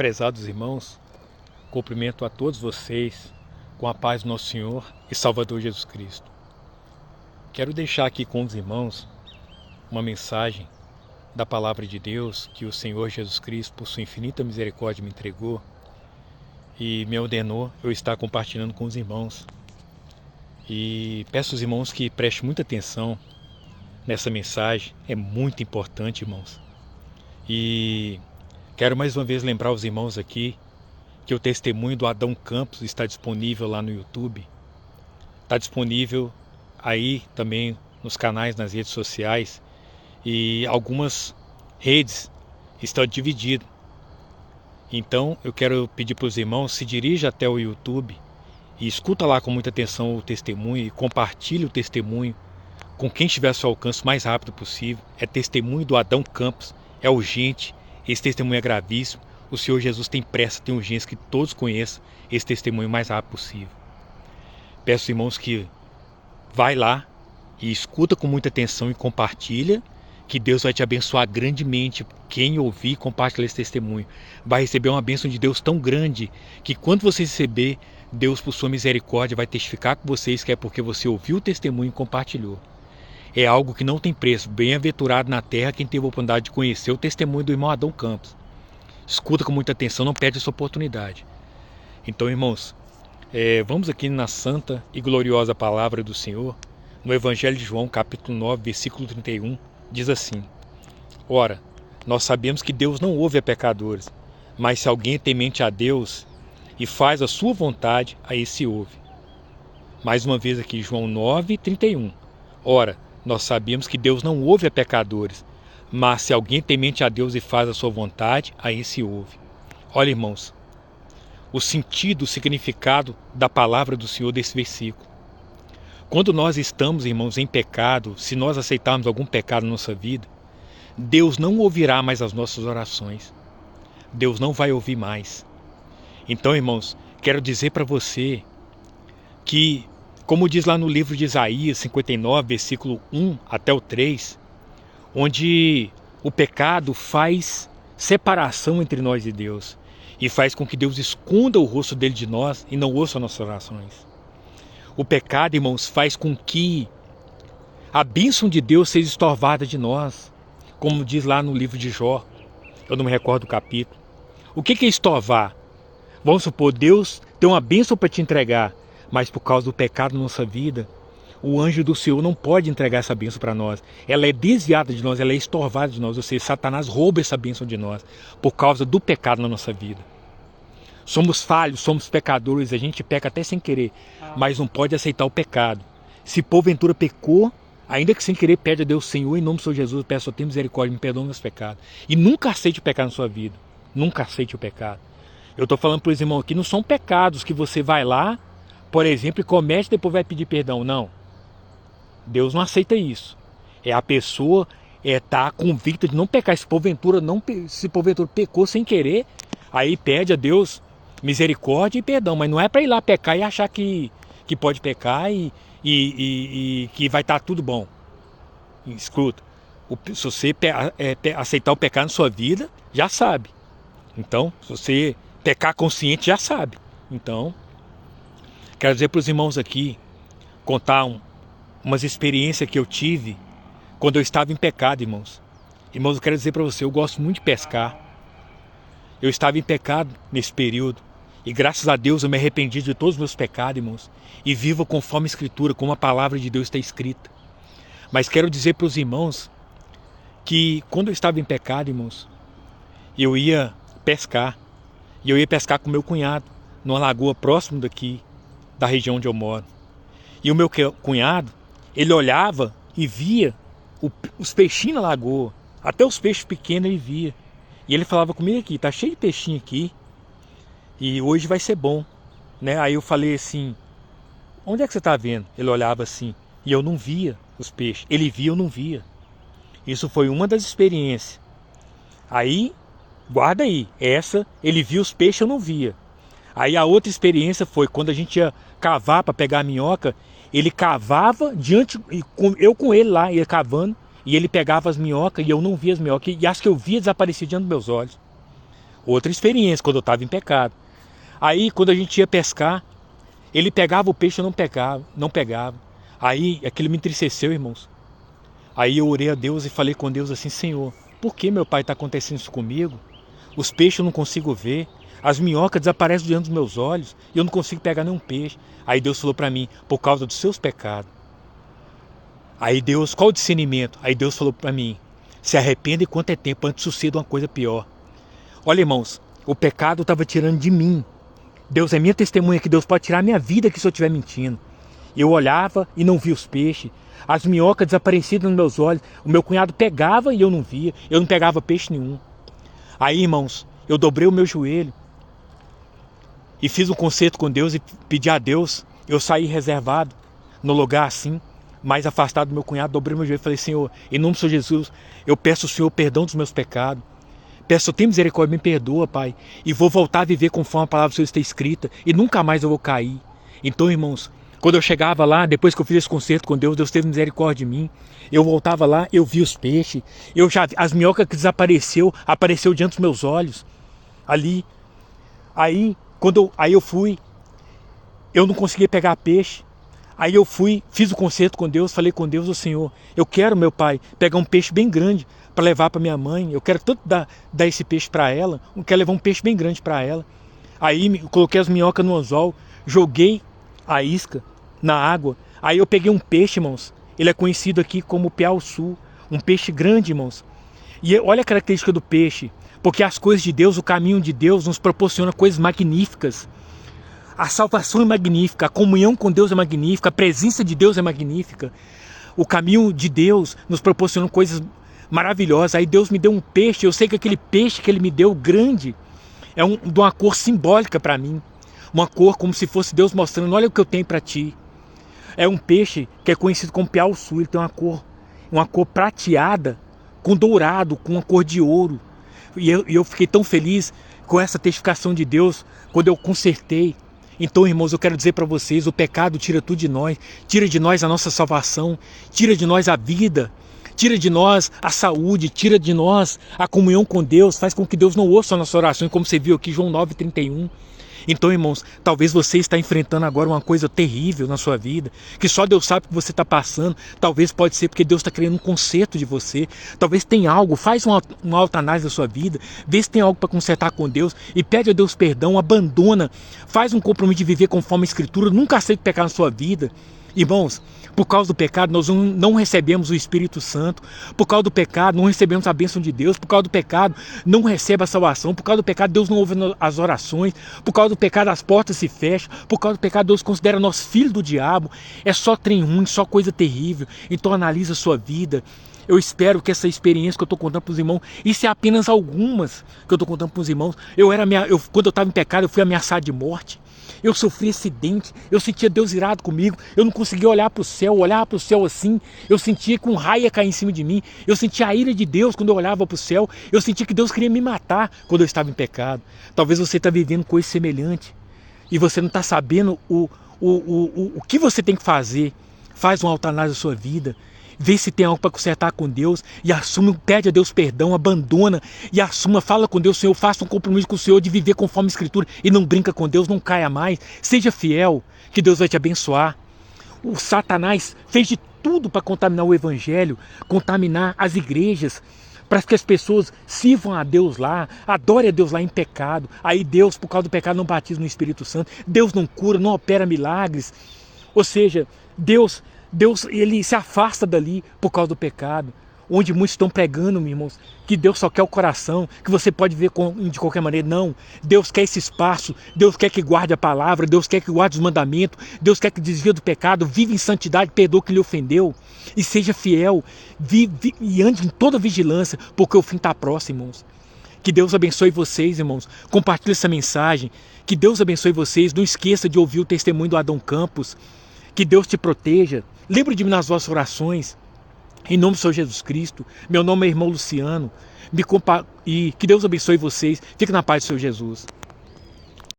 Prezados irmãos, cumprimento a todos vocês com a paz do nosso Senhor e Salvador Jesus Cristo. Quero deixar aqui com os irmãos uma mensagem da Palavra de Deus que o Senhor Jesus Cristo, por sua infinita misericórdia, me entregou e me ordenou eu estar compartilhando com os irmãos. E peço aos irmãos que prestem muita atenção nessa mensagem, é muito importante, irmãos. E quero mais uma vez lembrar os irmãos aqui que o testemunho do Adão Campos está disponível lá no YouTube. Está disponível aí também nos canais, nas redes sociais. E algumas redes estão divididas. Então eu quero pedir para os irmãos, se dirija até o YouTube e escuta lá com muita atenção o testemunho e compartilhe o testemunho com quem estiver ao seu alcance o mais rápido possível. É testemunho do Adão Campos, é urgente, esse testemunho é gravíssimo. O Senhor Jesus tem pressa, tem urgência que todos conheçam esse testemunho o mais rápido possível. Peço aos irmãos que vai lá e escuta com muita atenção e compartilha, que Deus vai te abençoar grandemente. Quem ouvir e compartilhar esse testemunho vai receber uma bênção de Deus tão grande que quando você receber, Deus por sua misericórdia vai testificar com vocês que é porque você ouviu o testemunho e compartilhou. É algo que não tem preço. Bem-aventurado na terra quem teve a oportunidade de conhecer o testemunho do irmão Adão Campos. Escuta com muita atenção, não perde essa oportunidade. Então, irmãos, vamos aqui na santa e gloriosa palavra do Senhor, no Evangelho de João, capítulo 9, versículo 31, diz assim: Ora, nós sabemos que Deus não ouve a pecadores, mas se alguém é temente a Deus e faz a sua vontade, a esse ouve. Mais uma vez aqui, João 9, 31. Ora, nós sabemos que Deus não ouve a pecadores, mas se alguém é temente a Deus e faz a sua vontade, a esse ouve. Olha, irmãos, o sentido, o significado da palavra do Senhor desse versículo. Quando nós estamos, irmãos, em pecado, se nós aceitarmos algum pecado na nossa vida, Deus não ouvirá mais as nossas orações. Deus não vai ouvir mais. Então, irmãos, quero dizer para você que, como diz lá no livro de Isaías 59, versículo 1 até o 3, onde o pecado faz separação entre nós e Deus e faz com que Deus esconda o rosto dele de nós e não ouça nossas orações. O pecado, irmãos, faz com que a bênção de Deus seja estorvada de nós, como diz lá no livro de Jó. Eu não me recordo do capítulo. O que é estorvar? Vamos supor, Deus tem uma bênção para te entregar, mas por causa do pecado na nossa vida, o anjo do Senhor não pode entregar essa bênção para nós. Ela é desviada de nós, ela é estorvada de nós, ou seja, Satanás rouba essa bênção de nós por causa do pecado na nossa vida. Somos falhos, somos pecadores, a gente peca até sem querer, mas não pode aceitar o pecado. Se porventura pecou, ainda que sem querer, pede a Deus: Senhor, em nome do Senhor Jesus, peço a Deus, tenha misericórdia, me perdoa meus pecados. E nunca aceite o pecado na sua vida, nunca aceite o pecado. Eu estou falando para os irmãos aqui, não são pecados que você vai lá, por exemplo, e comete e depois vai pedir perdão, não. Deus não aceita isso. É a pessoa tá convicta de não pecar. Se porventura pecou sem querer, aí pede a Deus misericórdia e perdão. Mas não é para ir lá pecar e achar que pode pecar e que vai estar tudo bom. Escuta, se você aceitar o pecado na sua vida, já sabe. Então, se você pecar consciente, já sabe. Então, quero dizer para os irmãos aqui, contar umas experiências que eu tive quando eu estava em pecado, irmãos. Irmãos, eu quero dizer para você, eu gosto muito de pescar. Eu estava em pecado nesse período e graças a Deus eu me arrependi de todos os meus pecados, irmãos, e vivo conforme a Escritura, como a palavra de Deus está escrita. Mas quero dizer para os irmãos que quando eu estava em pecado, irmãos, eu ia pescar. E eu ia pescar com meu cunhado numa lagoa próximo daqui, da região onde eu moro. E o meu cunhado, ele olhava e via os peixinhos na lagoa, até os peixes pequenos ele via. E ele falava comigo aqui: tá cheio de peixinho aqui e hoje vai ser bom, né? Aí eu falei assim: onde é que você está vendo? Ele olhava assim e eu não via os peixes. Ele via, eu não via. Isso foi uma das experiências. Aí, guarda aí, essa, ele via os peixes, eu não via. Aí a outra experiência foi quando a gente ia cavar para pegar a minhoca. Ele cavava eu com ele lá, ia cavando, e ele pegava as minhocas e eu não via as minhocas, e as que eu via desapareciam diante dos meus olhos. Outra experiência, quando eu estava em pecado. Aí, quando a gente ia pescar, ele pegava o peixe e não pegava. Aí, aquilo me entristeceu, irmãos. Aí eu orei a Deus e falei com Deus assim: Senhor, por que meu pai está acontecendo isso comigo? Os peixes eu não consigo ver, as minhocas desaparecem diante dos meus olhos e eu não consigo pegar nenhum peixe. Aí Deus falou para mim: por causa dos seus pecados. Aí Deus, qual o discernimento? Aí Deus falou para mim: se arrependa enquanto é tempo, antes suceda uma coisa pior. Olha, irmãos, o pecado estava tirando de mim. Deus é minha testemunha que Deus pode tirar a minha vida aqui se eu estiver mentindo. Eu olhava e não via os peixes. As minhocas desapareciam nos meus olhos. O meu cunhado pegava e eu não via. Eu não pegava peixe nenhum. Aí, irmãos, eu dobrei o meu joelho e fiz um concerto com Deus e pedi a Deus. Eu saí reservado no lugar assim, mais afastado do meu cunhado. Dobrei meu joelho e falei: Senhor, em nome do Senhor Jesus, eu peço ao Senhor perdão dos meus pecados. Peço, tem misericórdia, me perdoa, Pai. E vou voltar a viver conforme a palavra do Senhor está escrita. E nunca mais eu vou cair. Então, irmãos, quando eu chegava lá, depois que eu fiz esse concerto com Deus, Deus teve misericórdia de mim. Eu voltava lá, eu vi os peixes. As minhocas que apareceu diante dos meus olhos. Ali. Aí eu fui. Eu não conseguia pegar peixe. Aí eu fui, fiz o concerto com Deus, falei com Deus: ô Senhor, eu quero, meu Pai, pegar um peixe bem grande para levar para minha mãe. Eu quero tanto dar esse peixe para ela. Eu quero levar um peixe bem grande para ela. Aí coloquei as minhocas no anzol, joguei a isca na água. Aí eu peguei um peixe, irmãos. Ele é conhecido aqui como piau-sul. Um peixe grande, irmãos. E olha a característica do peixe. Porque as coisas de Deus, o caminho de Deus nos proporciona coisas magníficas. A salvação é magnífica, a comunhão com Deus é magnífica, a presença de Deus é magnífica. O caminho de Deus nos proporciona coisas maravilhosas. Aí Deus me deu um peixe. Eu sei que aquele peixe que Ele me deu, grande, é de uma cor simbólica para mim. Uma cor como se fosse Deus mostrando: olha o que eu tenho para ti. É um peixe que é conhecido como piau-sul. Ele tem uma cor prateada, com dourado, com uma cor de ouro. E eu fiquei tão feliz com essa testificação de Deus quando eu consertei. Então, irmãos, eu quero dizer para vocês: o pecado tira tudo de nós. Tira de nós a nossa salvação. Tira de nós a vida. Tira de nós a saúde. Tira de nós a comunhão com Deus. Faz com que Deus não ouça a nossa oração, como você viu aqui, João 9,31. Então, irmãos, talvez você está enfrentando agora uma coisa terrível na sua vida, que só Deus sabe o que você está passando. Talvez pode ser porque Deus está querendo um conserto de você. Talvez tenha algo. Faz uma autoanálise da sua vida, vê se tem algo para consertar com Deus e pede a Deus perdão, abandona, faz um compromisso de viver conforme a Escritura. Nunca aceite pecar na sua vida. Irmãos, por causa do pecado nós não recebemos o Espírito Santo. Por causa do pecado não recebemos a bênção de Deus. Por causa do pecado não recebe a salvação. Por causa do pecado Deus não ouve as orações. Por causa do pecado as portas se fecham. Por causa do pecado Deus considera nós filhos do diabo. É só trem ruim, só coisa terrível. Então analisa a sua vida. Eu espero que essa experiência que eu estou contando para os irmãos, isso é apenas algumas que eu estou contando para os irmãos. Quando eu estava em pecado, eu fui ameaçado de morte. Eu sofri acidente, eu sentia Deus irado comigo, eu não conseguia olhar para o céu, olhava para o céu assim, eu sentia que um raio ia cair em cima de mim, eu sentia a ira de Deus quando eu olhava para o céu, eu sentia que Deus queria me matar quando eu estava em pecado. Talvez você está vivendo coisa semelhante e você não está sabendo o que você tem que fazer. Faz uma autoanálise da sua vida. Vê se tem algo para consertar com Deus e assume, pede a Deus perdão, abandona e assuma, fala com Deus: Senhor, faça um compromisso com o Senhor de viver conforme a Escritura e não brinca com Deus, não caia mais, seja fiel, que Deus vai te abençoar. O Satanás fez de tudo para contaminar o Evangelho, contaminar as igrejas, para que as pessoas sirvam a Deus lá, adorem a Deus lá em pecado. Aí Deus, por causa do pecado, não batiza no Espírito Santo, Deus não cura, não opera milagres. Ou seja, Deus ele se afasta dali por causa do pecado. Onde muitos estão pregando, meus irmãos, que Deus só quer o coração, que você pode ver de qualquer maneira. Não, Deus quer esse espaço, Deus quer que guarde a palavra, Deus quer que guarde os mandamentos, Deus quer que desvie do pecado, vive em santidade, perdoe quem lhe ofendeu e seja fiel, vive e ande em toda vigilância, porque o fim está próximo, irmãos. Que Deus abençoe vocês, irmãos. Compartilhe essa mensagem. Que Deus abençoe vocês. Não esqueça de ouvir o testemunho do Adão Campos. Que Deus te proteja. Lembre de mim nas vossas orações. Em nome do Senhor Jesus Cristo. Meu nome é irmão Luciano. E que Deus abençoe vocês. Fique na paz do Senhor Jesus.